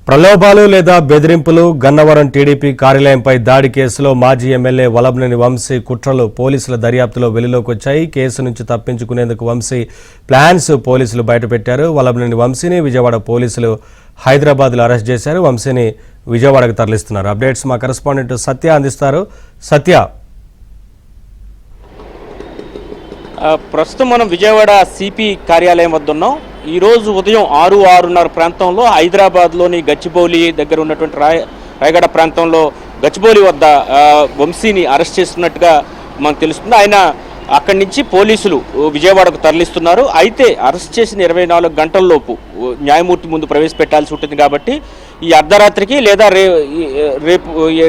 ప్రలోభాలు లేదా బెదిరింపులు గన్నవరం టీడీపీ కార్యాలయంపై దాడి కేసులో మాజీ ఎమ్మెల్యే వలభనేని వంశీ కుట్రలు పోలీసుల దర్యాప్తులో వెలుగులోకి వచ్చాయి. కేసు నుంచి తప్పించుకునేందుకు వంశీ ప్లాన్స్ పోలీసులు బయటపెట్టారు. వలభనేని వంశీని విజయవాడ పోలీసులు హైదరాబాద్లో అరెస్ట్ చేశారు. వంశీని విజయవాడకు తరలిస్తున్నారు. అప్డేట్స్ మా కరెస్పాండెంట్ సత్య అందిస్తారు. సత్య, ప్రస్తుతం మనం విజయవాడ సిపి కార్యాలయం వద్ద ఉన్నాం. ఈరోజు ఉదయం 6-6:30 ప్రాంతంలో హైదరాబాద్లోని గచ్చిబౌలి దగ్గర ఉన్నటువంటి రాయగడ ప్రాంతంలో గచ్చిబౌలి వద్ద వంశీని అరెస్ట్ చేస్తున్నట్టుగా మనకు తెలుస్తుంది. ఆయన అక్కడి నుంచి పోలీసులు విజయవాడకు తరలిస్తున్నారు. అయితే అరెస్ట్ చేసిన 24 గంటల్లోపు న్యాయమూర్తి ముందు ప్రవేశపెట్టాల్సి ఉంటుంది. కాబట్టి ఈ అర్ధరాత్రికి లేదా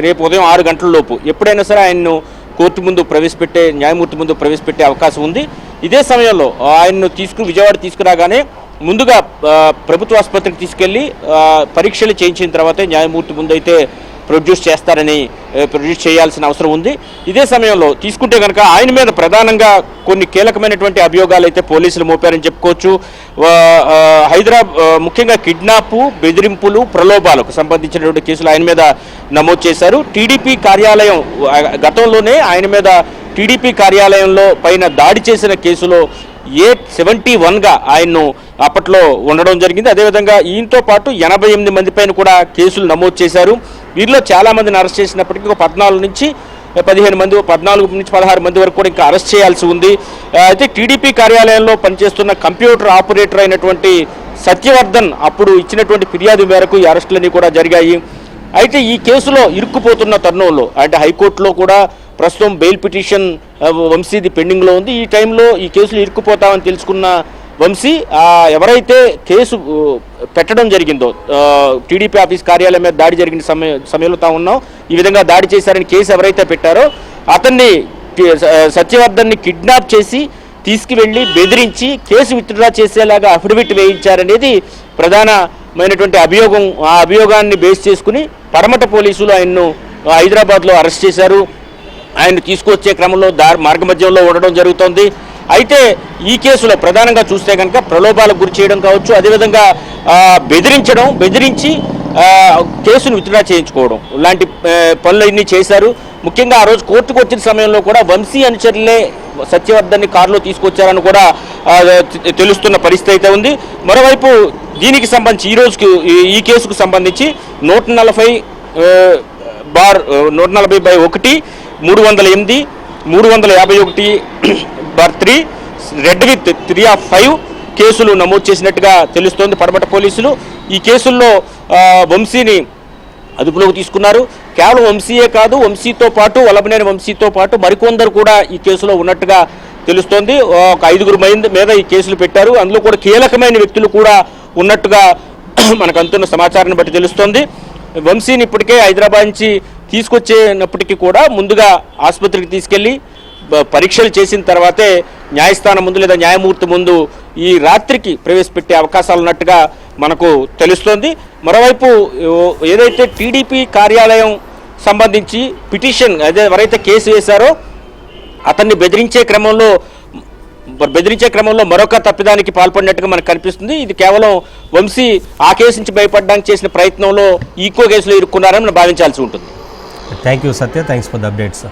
రేపు ఉదయం 6 గంటలలోపు ఎప్పుడైనా సరే ఆయన్ను కోర్టు ముందు న్యాయమూర్తి ముందు ప్రవేశపెట్టే అవకాశం ఉంది. ఇదే సమయంలో ఆయన్ను విజయవాడ తీసుకురాగానే ముందుగా ప్రభుత్వ ఆసుపత్రికి తీసుకెళ్లి పరీక్షలు చేయించిన తర్వాతే న్యాయమూర్తి ముందు అయితే ప్రొడ్యూస్ చేయాల్సిన అవసరం ఉంది. ఇదే సమయంలో తీసుకుంటే కనుక ఆయన మీద ప్రధానంగా కొన్ని కీలకమైనటువంటి అభియోగాలు అయితే పోలీసులు మోపారని చెప్పుకోవచ్చు. ముఖ్యంగా కిడ్నాప్, బెదిరింపులు, ప్రలోభాలకు సంబంధించినటువంటి కేసులు ఆయన మీద నమోదు చేశారు. టీడీపీ కార్యాలయం గతంలోనే ఆయన మీద టీడీపీ కార్యాలయంలో పైన దాడి చేసిన కేసులో 71గా ఆయన్ను అప్పట్లో ఉండడం జరిగింది. అదేవిధంగా ఈయనతో పాటు 88 మంది పైన కూడా కేసులు నమోదు చేశారు. వీరిలో చాలామందిని అరెస్ట్ చేసినప్పటికీ 14 నుంచి 16 మంది వరకు కూడా ఇంకా అరెస్ట్ చేయాల్సి ఉంది. అయితే టీడీపీ కార్యాలయంలో పనిచేస్తున్న కంప్యూటర్ ఆపరేటర్ అయినటువంటి సత్యవర్ధన్ అప్పుడు ఇచ్చినటువంటి ఫిర్యాదు మేరకు ఈ అరెస్టులన్నీ కూడా జరిగాయి. అయితే ఈ కేసులో ఇరుక్కుపోతున్న తరుణంలో అంటే హైకోర్టులో కూడా ప్రస్తుతం బెయిల్ పిటిషన్ వంశీది పెండింగ్లో ఉంది. ఈ టైంలో ఈ కేసులు ఇరుక్కుపోతామని తెలుసుకున్న వంశీ ఎవరైతే కేసు పెట్టడం జరిగిందో టీడీపీ ఆఫీస్ కార్యాలయం మీద దాడి జరిగిన సమయంలో తాము ఉన్నాం, ఈ విధంగా దాడి చేశారని కేసు ఎవరైతే పెట్టారో అతన్ని సత్యవర్ధన్ని కిడ్నాప్ చేసి తీసుకువెళ్ళి బెదిరించి కేసు విత్డ్రా చేసేలాగా అఫిడవిట్ వేయించారనేది ప్రధానమైనటువంటి అభియోగం. ఆ అభియోగాన్ని బేస్ చేసుకుని పడమట పోలీసులు ఆయన్ను హైదరాబాద్లో అరెస్ట్ చేశారు. ఆయన తీసుకొచ్చే క్రమంలో మార్గమధ్యంలో ఉండడం జరుగుతోంది. అయితే ఈ కేసులో ప్రధానంగా చూస్తే కనుక ప్రలోభాలకు గురి చేయడం కావచ్చు, అదేవిధంగా బెదిరించి కేసును విత్డ్రా చేయించుకోవడం లాంటి పనులు ఇన్ని చేశారు. ముఖ్యంగా ఆ రోజు కోర్టుకు వచ్చిన సమయంలో కూడా వంశీ అనుచరులే సత్యవర్ధన్ని కారులో తీసుకొచ్చారని కూడా తెలుస్తున్న పరిస్థితి అయితే ఉంది. మరోవైపు దీనికి సంబంధించి ఈ కేసుకు సంబంధించి 140/1 308 351/3 రెడ్ విత్ 3/5 కేసులు నమోదు చేసినట్టుగా తెలుస్తోంది పడమట పోలీసులు. ఈ కేసుల్లో వంశీని అదుపులోకి తీసుకున్నారు. కేవలం వంశీయే కాదు, వంశీతో పాటు వలభనేని వంశీతో పాటు మరికొందరు కూడా ఈ కేసులో ఉన్నట్టుగా తెలుస్తోంది. ఒక 5 మీద ఈ కేసులు పెట్టారు. అందులో కూడా కీలకమైన వ్యక్తులు కూడా ఉన్నట్టుగా మనకు అందుతున్న సమాచారాన్ని బట్టి తెలుస్తోంది. వంశీని ఇప్పటికే హైదరాబాద్ నుంచి తీసుకొచ్చేటప్పటికీ కూడా ముందుగా ఆసుపత్రికి తీసుకెళ్లి పరీక్షలు చేసిన తర్వాతే న్యాయస్థానం ముందు లేదా న్యాయమూర్తి ముందు ఈ రాత్రికి ప్రవేశపెట్టే అవకాశాలు ఉన్నట్టుగా మనకు తెలుస్తోంది. మరోవైపు ఏదైతే టీడీపీ కార్యాలయం సంబంధించి పిటిషన్ ఎవరైతే కేసు వేశారో అతన్ని బెదిరించే క్రమంలో మరొక తప్పిదానికి పాల్పడినట్టుగా మనకు కనిపిస్తుంది. ఇది కేవలం వంశీ ఆ కేసు నుంచి భయపడడానికి చేసిన ప్రయత్నంలో ఇంకో కేసులో ఇరుక్కున్నారని మనం భావించాల్సి ఉంటుంది. Thank you Satya, thanks for the updates.